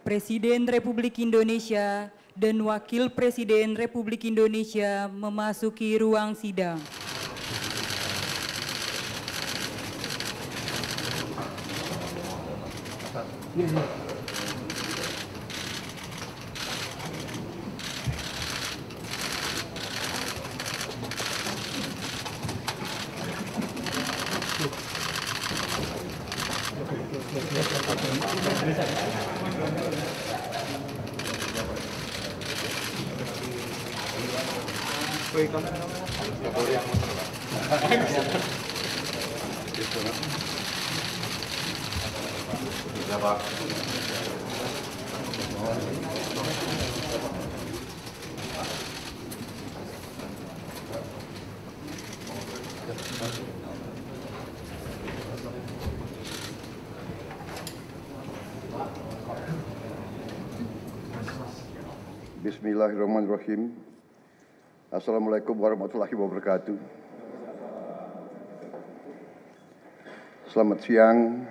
Presiden Republik Indonesia dan Wakil Presiden Republik Indonesia memasuki ruang sidang. Bismillahirrahmanirrahim. Assalamualaikum warahmatullahi wabarakatuh. Selamat siang.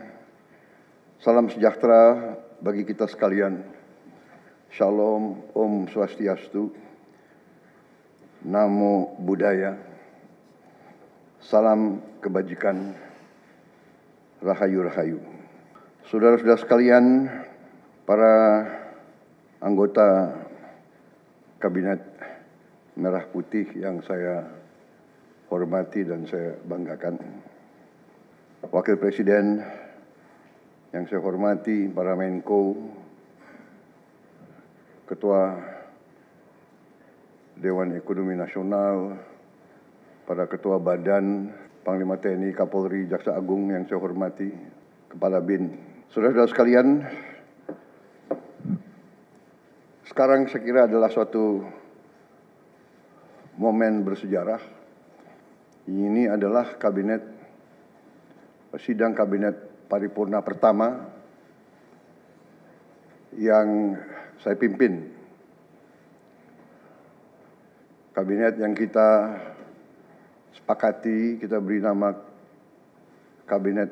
Salam sejahtera bagi kita sekalian. Shalom, Om Swastiastu, Namo Buddhaya, salam kebajikan, Rahayu-Rahayu. Saudara-saudara sekalian, para anggota Kabinet Merah Putih yang saya hormati dan saya banggakan, Wakil Presiden yang saya hormati, para Menko, Ketua Dewan Ekonomi Nasional, para Ketua Badan, Panglima TNI, Kapolri, Jaksa Agung yang saya hormati, Kepala BIN. Saudara-saudara sekalian, sekarang saya kira adalah suatu momen bersejarah. Ini adalah sidang kabinet paripurna pertama yang saya pimpin. Kabinet yang kita sepakati, kita beri nama Kabinet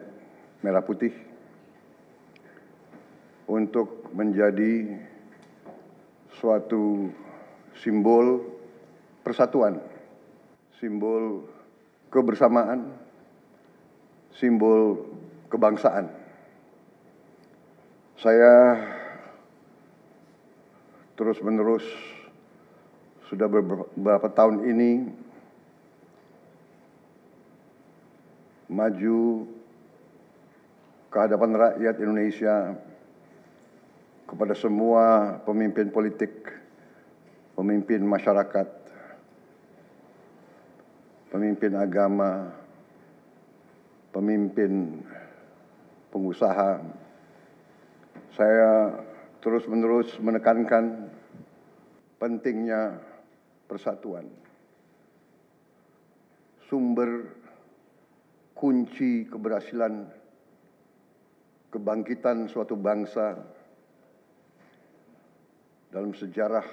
Merah Putih untuk menjadi suatu simbol persatuan, simbol kebersamaan, simbol kebangsaan. Saya terus-menerus sudah beberapa tahun ini maju ke hadapan rakyat Indonesia, kepada semua pemimpin politik, pemimpin masyarakat, pemimpin agama, pemimpin pengusaha. Saya terus-menerus menekankan pentingnya persatuan. Sumber kunci keberhasilan kebangkitan suatu bangsa dalam sejarah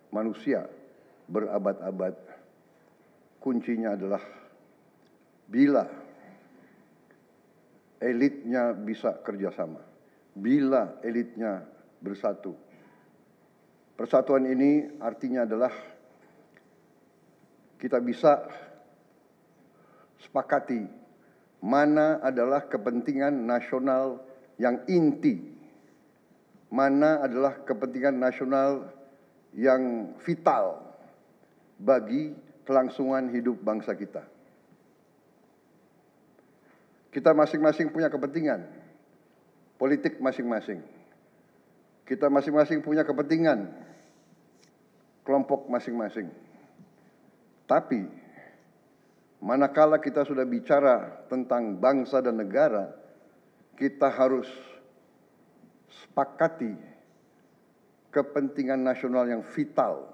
manusia berabad-abad, kuncinya adalah bila elitnya bisa kerjasama, bila elitnya bersatu. Persatuan ini artinya adalah kita bisa sepakati mana adalah kepentingan nasional yang inti, mana adalah kepentingan nasional yang vital bagi kelangsungan hidup bangsa kita. Kita masing-masing punya kepentingan politik masing-masing. Kita masing-masing punya kepentingan kelompok masing-masing. Tapi manakala kita sudah bicara tentang bangsa dan negara, kita harus sepakati kepentingan nasional yang vital.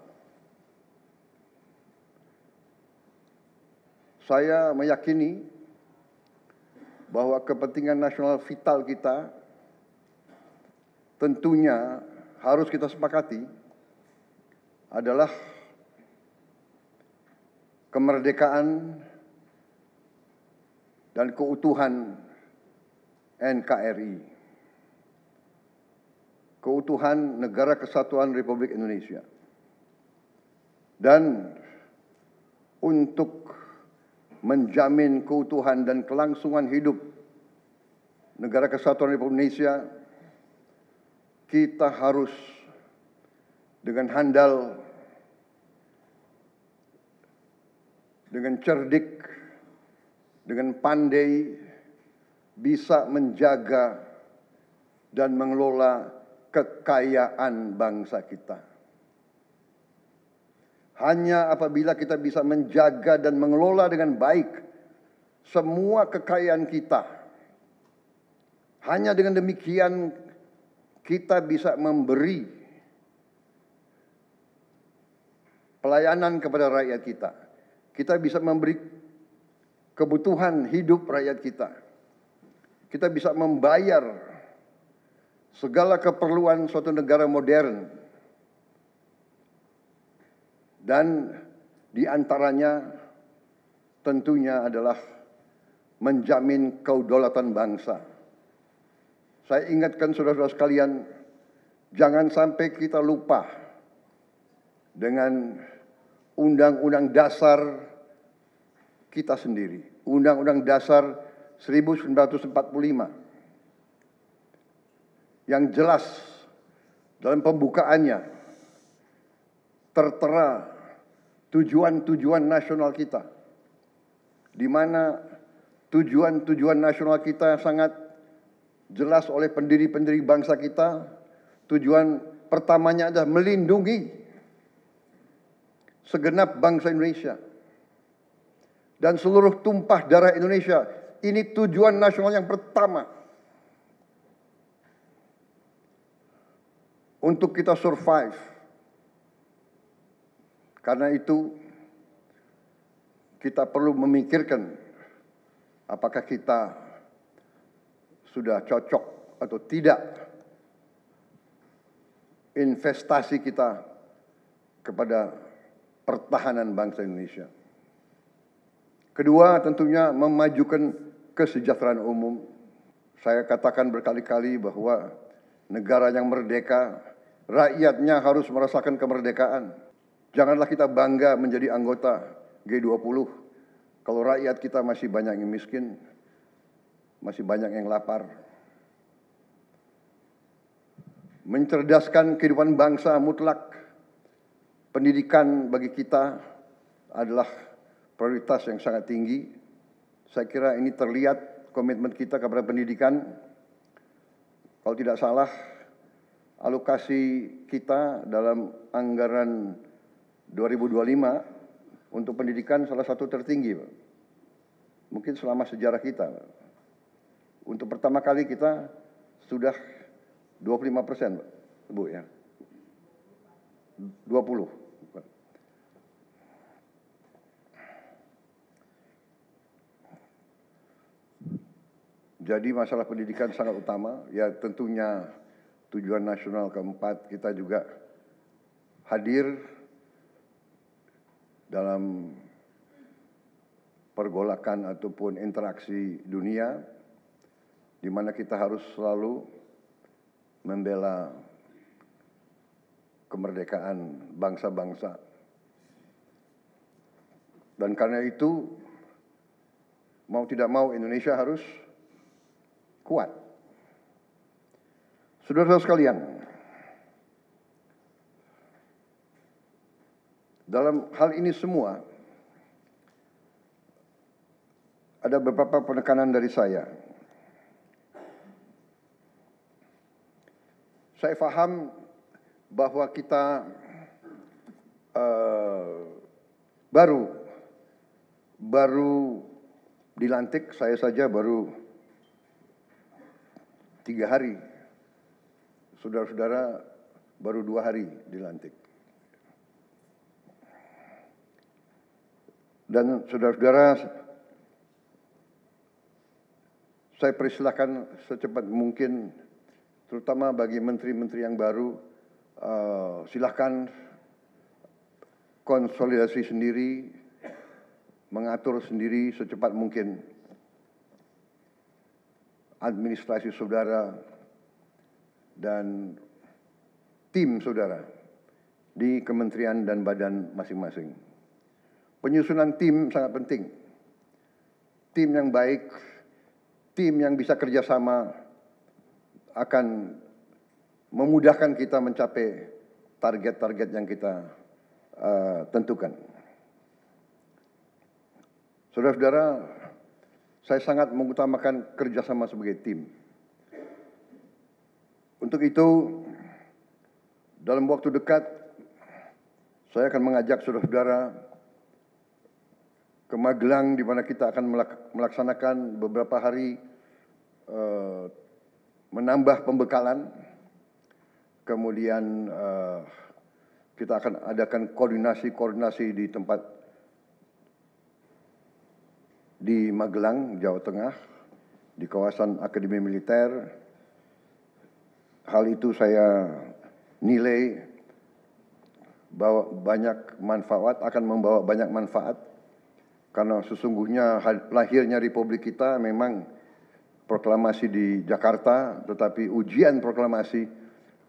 Saya meyakini bahwa kepentingan nasional vital kita tentunya harus kita sepakati adalah kemerdekaan dan keutuhan NKRI. keutuhan Negara Kesatuan Republik Indonesia. Dan untuk menjamin keutuhan dan kelangsungan hidup Negara Kesatuan Republik Indonesia, kita harus dengan handal, dengan cerdik, dengan pandai bisa menjaga dan mengelola kekayaan bangsa kita. Hanya apabila kita bisa menjaga dan mengelola dengan baik semua kekayaan kita, hanya dengan demikian kita bisa memberi pelayanan kepada rakyat kita. Kita bisa memberi kebutuhan hidup rakyat kita. Kita bisa membayar segala keperluan suatu negara modern. Dan di antaranya tentunya adalah menjamin kedaulatan bangsa. Saya ingatkan saudara-saudara sekalian, jangan sampai kita lupa dengan Undang-Undang Dasar kita sendiri, Undang-Undang Dasar 1945, yang jelas dalam pembukaannya tertera tujuan-tujuan nasional kita, di mana tujuan-tujuan nasional kita sangat jelas oleh pendiri-pendiri bangsa kita. Tujuan pertamanya adalah melindungi segenap bangsa Indonesia dan seluruh tumpah darah Indonesia. Ini tujuan nasional yang pertama. Untuk kita survive. Karena itu kita perlu memikirkan apakah kita sudah cocok atau tidak investasi kita kepada pertahanan bangsa Indonesia. Kedua, tentunya memajukan kesejahteraan umum. Saya katakan berkali-kali bahwa negara yang merdeka, rakyatnya harus merasakan kemerdekaan. Janganlah kita bangga menjadi anggota G20 kalau rakyat kita masih banyak yang miskin, masih banyak yang lapar. Mencerdaskan kehidupan bangsa mutlak. Pendidikan bagi kita adalah prioritas yang sangat tinggi. Saya kira ini terlihat komitmen kita kepada pendidikan. Kalau tidak salah, alokasi kita dalam anggaran 2025 untuk pendidikan salah satu tertinggi, Pak. Mungkin selama sejarah kita, Pak. Untuk pertama kali kita sudah 25%, Pak. Bu ya. 20. Jadi masalah pendidikan sangat utama. Ya tentunya tujuan nasional keempat kita juga hadir dalam pergolakan ataupun interaksi dunia, di mana kita harus selalu membela kemerdekaan bangsa-bangsa. Dan karena itu, mau tidak mau Indonesia harus kuat. Saudara-saudara sekalian, dalam hal ini semua, ada beberapa penekanan dari saya. Saya paham bahwa kita baru dilantik, saya saja baru 3 hari. Saudara-saudara baru 2 hari dilantik. Dan saudara-saudara, saya persilahkan secepat mungkin, terutama bagi menteri-menteri yang baru, silahkan konsolidasi sendiri, mengatur sendiri secepat mungkin administrasi saudara, dan tim saudara di kementerian dan badan masing-masing. Penyusunan tim sangat penting. Tim yang baik, tim yang bisa kerjasama akan memudahkan kita mencapai target-target yang kita tentukan. Saudara-saudara, saya sangat mengutamakan kerjasama sebagai tim. Untuk itu, dalam waktu dekat, saya akan mengajak saudara-saudara ke Magelang, di mana kita akan melaksanakan beberapa hari menambah pembekalan. Kemudian kita akan adakan koordinasi di tempat di Magelang, Jawa Tengah, di kawasan Akademi Militer. Hal itu saya nilai bahwa akan membawa banyak manfaat, karena sesungguhnya lahirnya Republik kita memang proklamasi di Jakarta, tetapi ujian proklamasi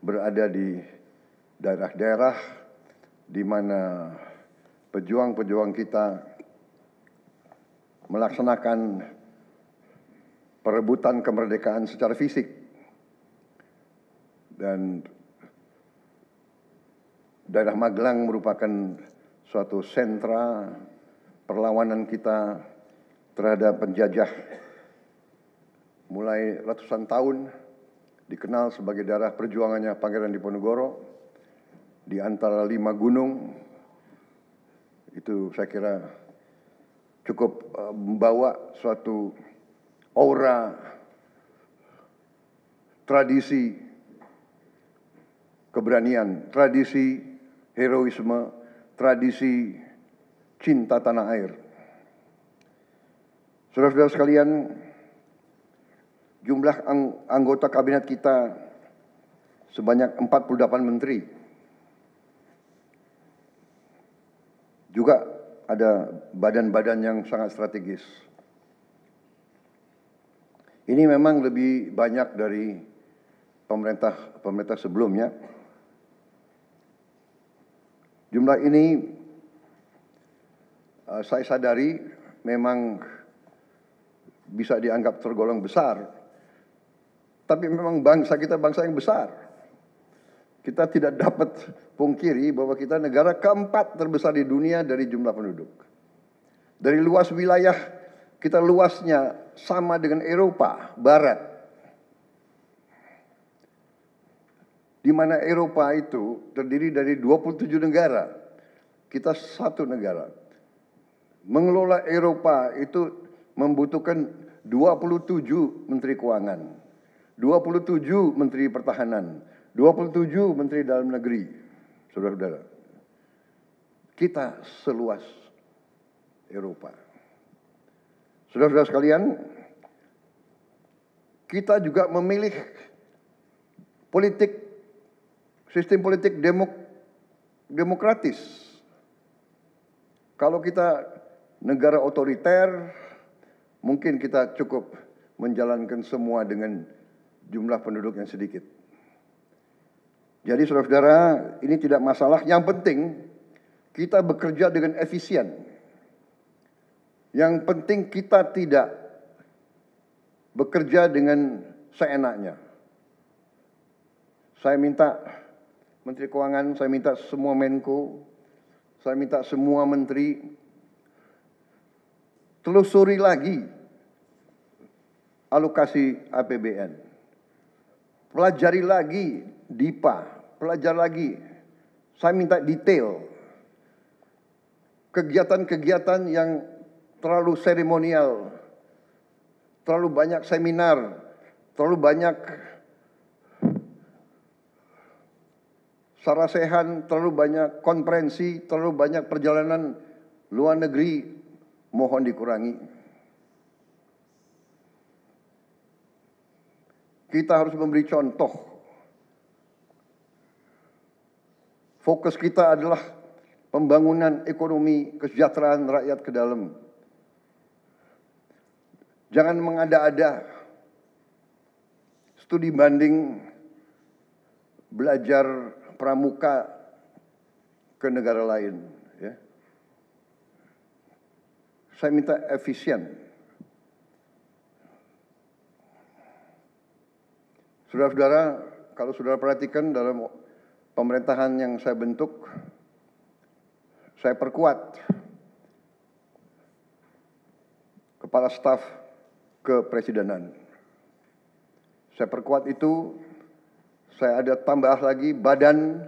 berada di daerah-daerah di mana pejuang-pejuang kita melaksanakan perebutan kemerdekaan secara fisik. Dan daerah Magelang merupakan suatu sentra perlawanan kita terhadap penjajah. Mulai ratusan tahun dikenal sebagai daerah perjuangannya Pangeran Diponegoro di antara 5 gunung. Itu saya kira cukup membawa suatu aura tradisi keberanian, tradisi heroisme, tradisi cinta tanah air. Saudara-saudara sekalian, jumlah anggota kabinet kita sebanyak 48 menteri. Juga ada badan-badan yang sangat strategis. Ini memang lebih banyak dari pemerintah sebelumnya. Jumlah ini saya sadari memang bisa dianggap tergolong besar. Tapi memang bangsa kita bangsa yang besar. Kita tidak dapat pungkiri bahwa kita negara keempat terbesar di dunia dari jumlah penduduk. Dari luas wilayah, kita luasnya sama dengan Eropa Barat. Di mana Eropa itu terdiri dari 27 negara. Kita satu negara. Mengelola Eropa itu membutuhkan 27 menteri keuangan, 27 menteri pertahanan, 27 menteri dalam negeri. Saudara-saudara, kita seluas Eropa. Saudara-saudara sekalian, kita juga memilih sistem politik demokratis. Kalau kita negara otoriter, mungkin kita cukup menjalankan semua dengan jumlah penduduk yang sedikit. Jadi saudara-saudara, ini tidak masalah. Yang penting kita bekerja dengan efisien. Yang penting kita tidak bekerja dengan seenaknya. Saya minta Menteri Keuangan, saya minta semua Menko, saya minta semua menteri telusuri lagi alokasi APBN. Pelajari lagi DIPA, pelajari lagi. Saya minta detail. Kegiatan-kegiatan yang terlalu seremonial, terlalu banyak seminar, terlalu banyak sarasehan, terlalu banyak konferensi, terlalu banyak perjalanan luar negeri, mohon dikurangi. Kita harus memberi contoh. Fokus kita adalah pembangunan ekonomi, kesejahteraan rakyat ke dalam. Jangan mengada-ada. Studi banding, belajar pramuka ke negara lain, ya. Saya minta efisien. Saudara-saudara, kalau saudara perhatikan dalam pemerintahan yang saya bentuk, saya perkuat kepala staf kepresidenan. Saya perkuat itu, saya ada tambah lagi Badan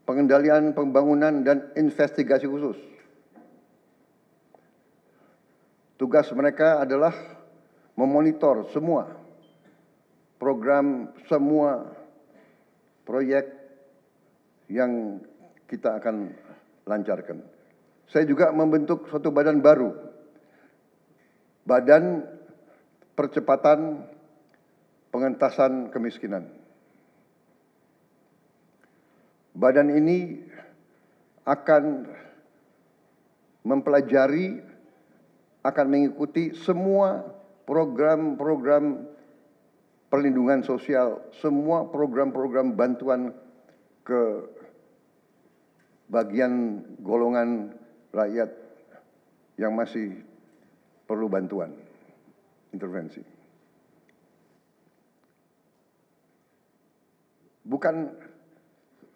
Pengendalian Pembangunan dan Investigasi Khusus. Tugas mereka adalah memonitor semua program, semua proyek yang kita akan lancarkan. Saya juga membentuk suatu badan baru, Badan Percepatan Pengentasan Kemiskinan. Badan ini akan mempelajari, akan mengikuti semua program-program perlindungan sosial, semua program-program bantuan ke bagian golongan rakyat yang masih perlu bantuan, intervensi. Bukan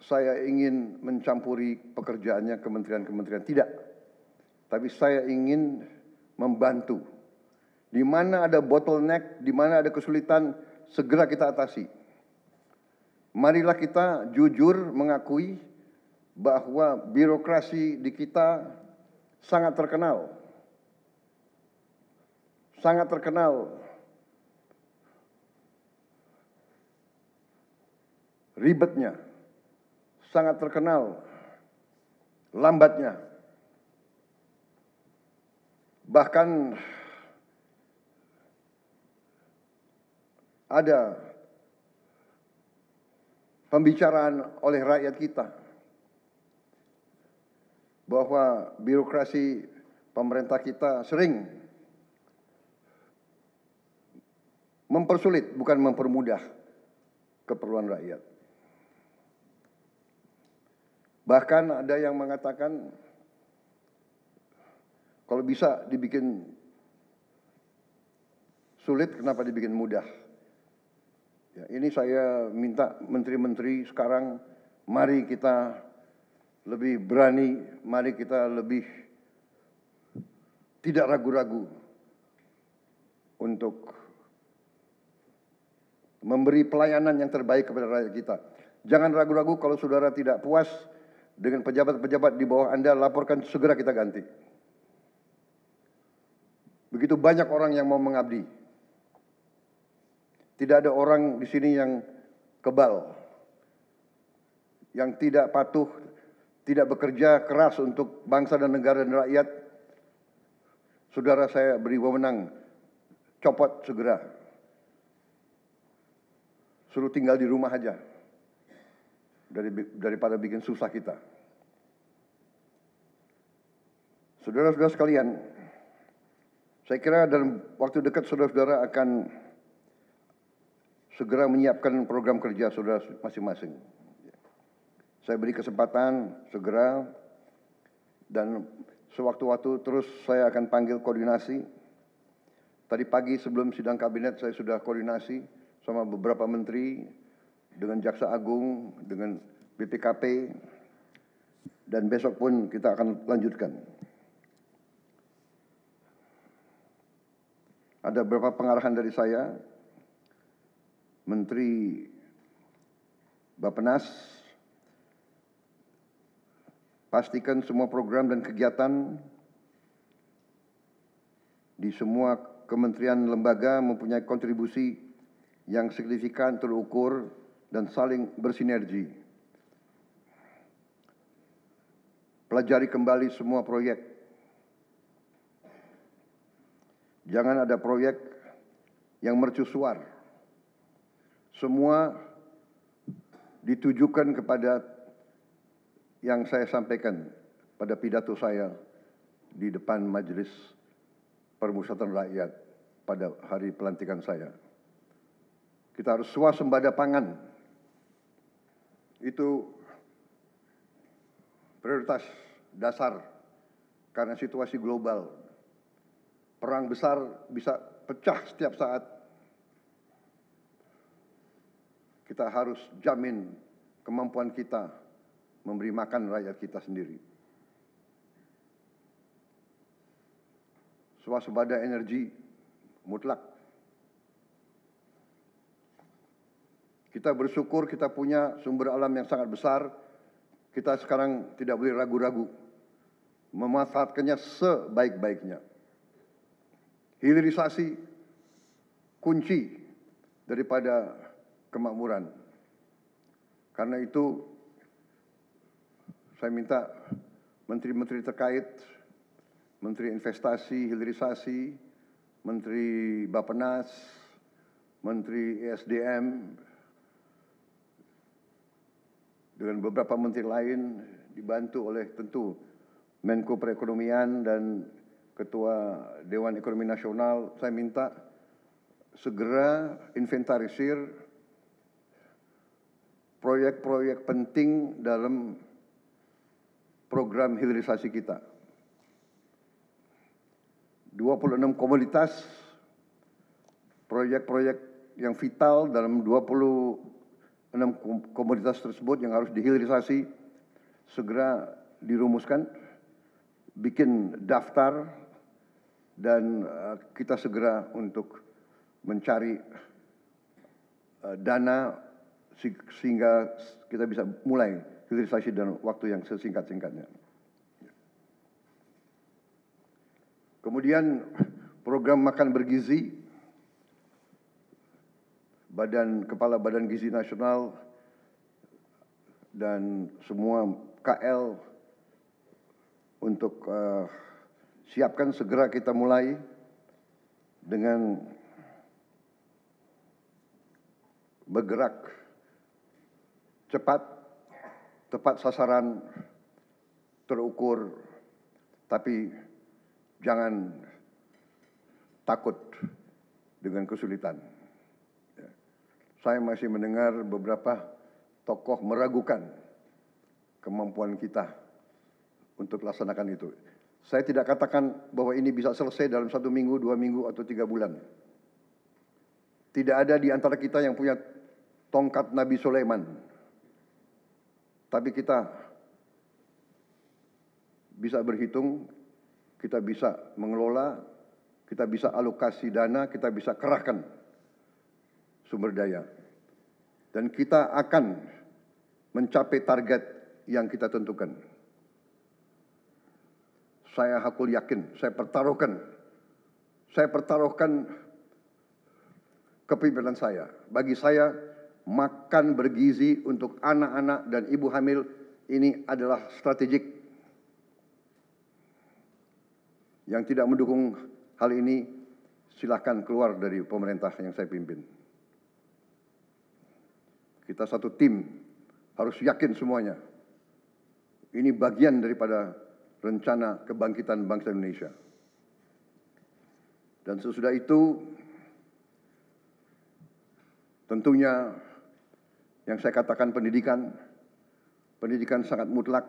saya ingin mencampuri pekerjaannya kementerian-kementerian, tidak. Tapi saya ingin membantu. Di mana ada bottleneck, di mana ada kesulitan, segera kita atasi. Marilah kita jujur mengakui bahwa birokrasi di kita sangat terkenal. Sangat terkenal ribetnya, sangat terkenal lambatnya. Bahkan ada pembicaraan oleh rakyat kita bahwa birokrasi pemerintah kita sering mempersulit, bukan mempermudah keperluan rakyat. Bahkan ada yang mengatakan kalau bisa dibikin sulit, kenapa dibikin mudah? Ya, ini saya minta menteri-menteri sekarang, mari kita lebih berani, mari kita lebih tidak ragu-ragu untuk memberi pelayanan yang terbaik kepada rakyat kita. Jangan ragu-ragu kalau saudara tidak puas dengan pejabat-pejabat di bawah Anda, laporkan, segera kita ganti. Begitu banyak orang yang mau mengabdi. Tidak ada orang di sini yang kebal, yang tidak patuh, tidak bekerja keras untuk bangsa dan negara dan rakyat. Saudara saya beri wewenang, copot segera. Suruh tinggal di rumah aja, daripada bikin susah kita. Saudara-saudara sekalian, saya kira dalam waktu dekat saudara-saudara akan segera menyiapkan program kerja saudara masing-masing. Saya beri kesempatan segera, dan sewaktu-waktu terus saya akan panggil koordinasi. Tadi pagi sebelum sidang kabinet saya sudah koordinasi sama beberapa menteri, dengan Jaksa Agung, dengan BPKP, dan besok pun kita akan lanjutkan. Ada beberapa pengarahan dari saya, Menteri Bappenas, pastikan semua program dan kegiatan di semua kementerian lembaga mempunyai kontribusi yang signifikan, terukur, dan saling bersinergi. Pelajari kembali semua proyek. Jangan ada proyek yang mercusuar. Semua ditujukan kepada yang saya sampaikan pada pidato saya di depan Majelis Permusyawaratan Rakyat pada hari pelantikan saya. Kita harus swasembada pangan. Itu prioritas dasar karena situasi global. Perang besar bisa pecah setiap saat. Kita harus jamin kemampuan kita memberi makan rakyat kita sendiri. Swasembada energi mutlak. Kita bersyukur kita punya sumber alam yang sangat besar. Kita sekarang tidak boleh ragu-ragu memanfaatkannya sebaik-baiknya. Hilirisasi kunci daripada kemakmuran. Karena itu saya minta menteri-menteri terkait, Menteri Investasi, Hilirisasi, Menteri Bappenas, Menteri ESDM, dengan beberapa menteri lain dibantu oleh tentu Menko Perekonomian dan Ketua Dewan Ekonomi Nasional, saya minta segera inventarisir proyek-proyek penting dalam program hilirisasi kita. 26 komoditas, proyek-proyek yang vital dalam 26 komoditas tersebut yang harus dihilirisasi segera dirumuskan, bikin daftar, dan kita segera untuk mencari dana sehingga kita bisa mulai hilirisasi dalam waktu yang sesingkat-singkatnya. Kemudian program makan bergizi, Kepala Badan Gizi Nasional dan semua KL untuk siapkan segera kita mulai dengan bergerak cepat, tepat sasaran, terukur, tapi jangan takut dengan kesulitan. Saya masih mendengar beberapa tokoh meragukan kemampuan kita untuk laksanakan itu. Saya tidak katakan bahwa ini bisa selesai dalam 1 minggu, 2 minggu, atau 3 bulan. Tidak ada di antara kita yang punya tongkat Nabi Sulaiman. Tapi kita bisa berhitung, kita bisa mengelola, kita bisa alokasi dana, kita bisa kerahkan sumber daya. Dan kita akan mencapai target yang kita tentukan. Saya hakul yakin, saya pertaruhkan kepemimpinan saya. Bagi saya, makan bergizi untuk anak-anak dan ibu hamil ini adalah strategik. Yang tidak mendukung hal ini, silakan keluar dari pemerintah yang saya pimpin. Kita satu tim, harus yakin semuanya. Ini bagian daripada rencana kebangkitan bangsa Indonesia. Dan sesudah itu, tentunya yang saya katakan pendidikan sangat mutlak.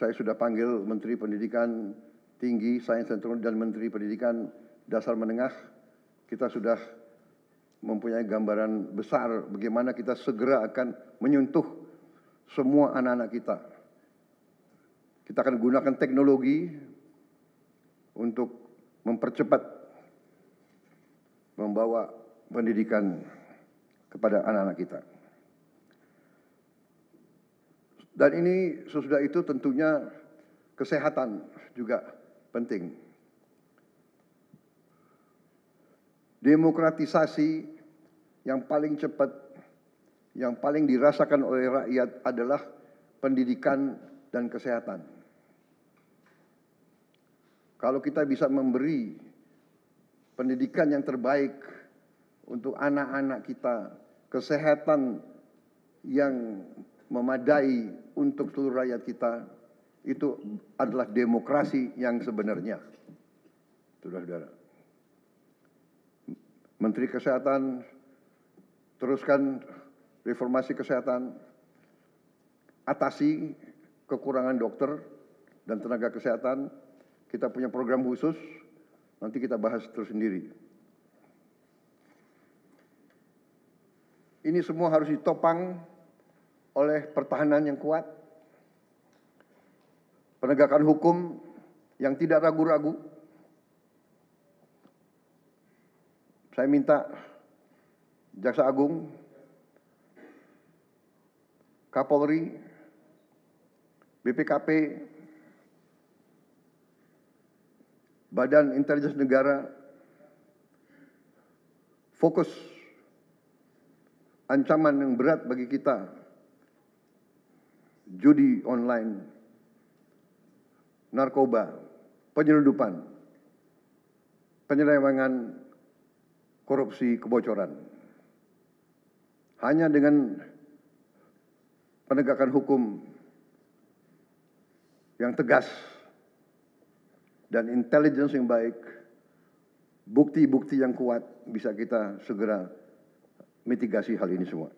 Saya sudah panggil Menteri Pendidikan Tinggi, Sains dan Teknologi, dan Menteri Pendidikan Dasar Menengah. Kita sudah mempunyai gambaran besar bagaimana kita segera akan menyentuh semua anak-anak kita. Kita akan gunakan teknologi untuk mempercepat membawa pendidikan kepada anak-anak kita. Dan ini sesudah itu tentunya kesehatan juga penting. Demokratisasi yang paling cepat, yang paling dirasakan oleh rakyat adalah pendidikan dan kesehatan. Kalau kita bisa memberi pendidikan yang terbaik untuk anak-anak kita, kesehatan yang memadai untuk seluruh rakyat kita, itu adalah demokrasi yang sebenarnya. Saudara-saudara, Menteri Kesehatan teruskan reformasi kesehatan, atasi kekurangan dokter dan tenaga kesehatan. Kita punya program khusus, nanti kita bahas tersendiri. Ini semua harus ditopang oleh pertahanan yang kuat, penegakan hukum yang tidak ragu-ragu. Saya minta Jaksa Agung, Kapolri, BPKP, Badan Intelijen Negara fokus ancaman yang berat bagi kita, judi online, narkoba, penyelundupan, penyelewengan, korupsi, kebocoran. Hanya dengan penegakan hukum yang tegas dan intelligence yang baik, bukti-bukti yang kuat, bisa kita segera mitigasi hal ini semua.